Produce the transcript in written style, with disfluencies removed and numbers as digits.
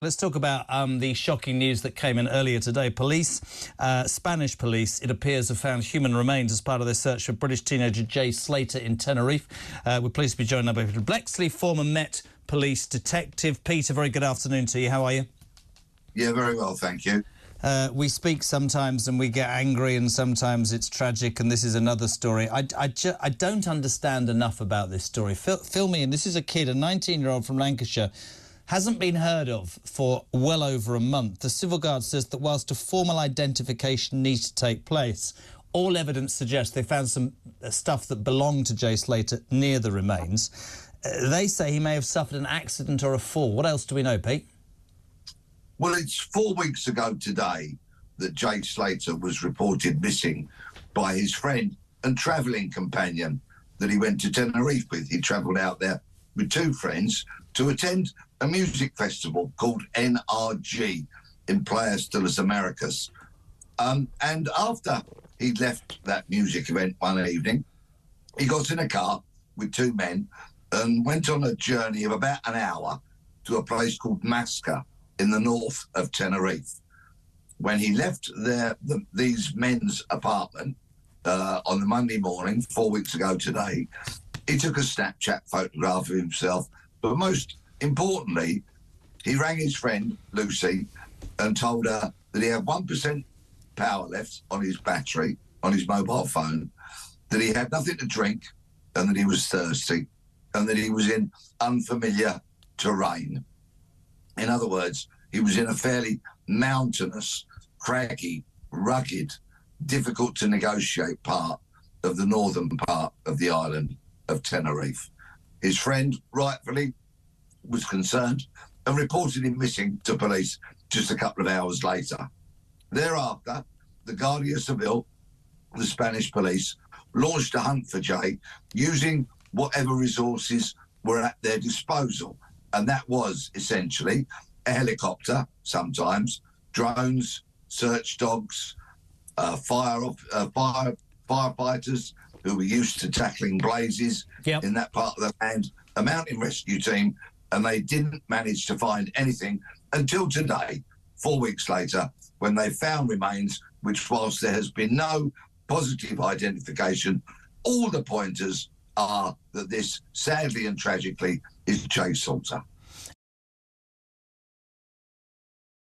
Let's talk about the shocking news that came in earlier today. Spanish police, it appears, have found human remains as part of their search for British teenager Jay Slater in Tenerife. We're pleased to be joined now by Peter Blexley, former Met Police detective. Peter, very good afternoon to you. How are you? Yeah, very well, thank you. We speak sometimes and we get angry, and sometimes it's tragic, and this is another story. I don't understand enough about this story. Fill me in. This is a kid, a 19-year-old from Lancashire, hasn't been heard of for well over a month. The Civil Guard says that whilst a formal identification needs to take place, all evidence suggests they found some stuff that belonged to Jay Slater near the remains. They say he may have suffered an accident or a fall. What else do we know, Pete? Well, it's 4 weeks ago today that Jay Slater was reported missing by his friend and travelling companion that he went to Tenerife with. He travelled out there with two friends to attend a music festival called NRG in Playas de las Americas. And after he'd left that music event one evening, he got in a car with two men and went on a journey of about an hour to a place called Masca in the north of Tenerife. When he left these men's apartment on the Monday morning, 4 weeks ago today, he took a Snapchat photograph of himself, but most importantly, he rang his friend Lucy and told her that he had 1% power left on his battery, on his mobile phone, that he had nothing to drink and that he was thirsty and that he was in unfamiliar terrain. In other words, he was in a fairly mountainous, craggy, rugged, difficult to negotiate part of the northern part of the island of Tenerife. His friend rightfully was concerned and reported him missing to police just a couple of hours later. Thereafter, the Guardia Civil, the Spanish police, launched a hunt for Jay using whatever resources were at their disposal. And that was essentially a helicopter, sometimes, drones, search dogs, firefighters who were used to tackling blazes in that part of the land, a mountain rescue team, and they didn't manage to find anything until today, 4 weeks later, when they found remains, which, whilst there has been no positive identification, all the pointers are that this, sadly and tragically, is Jay Slater.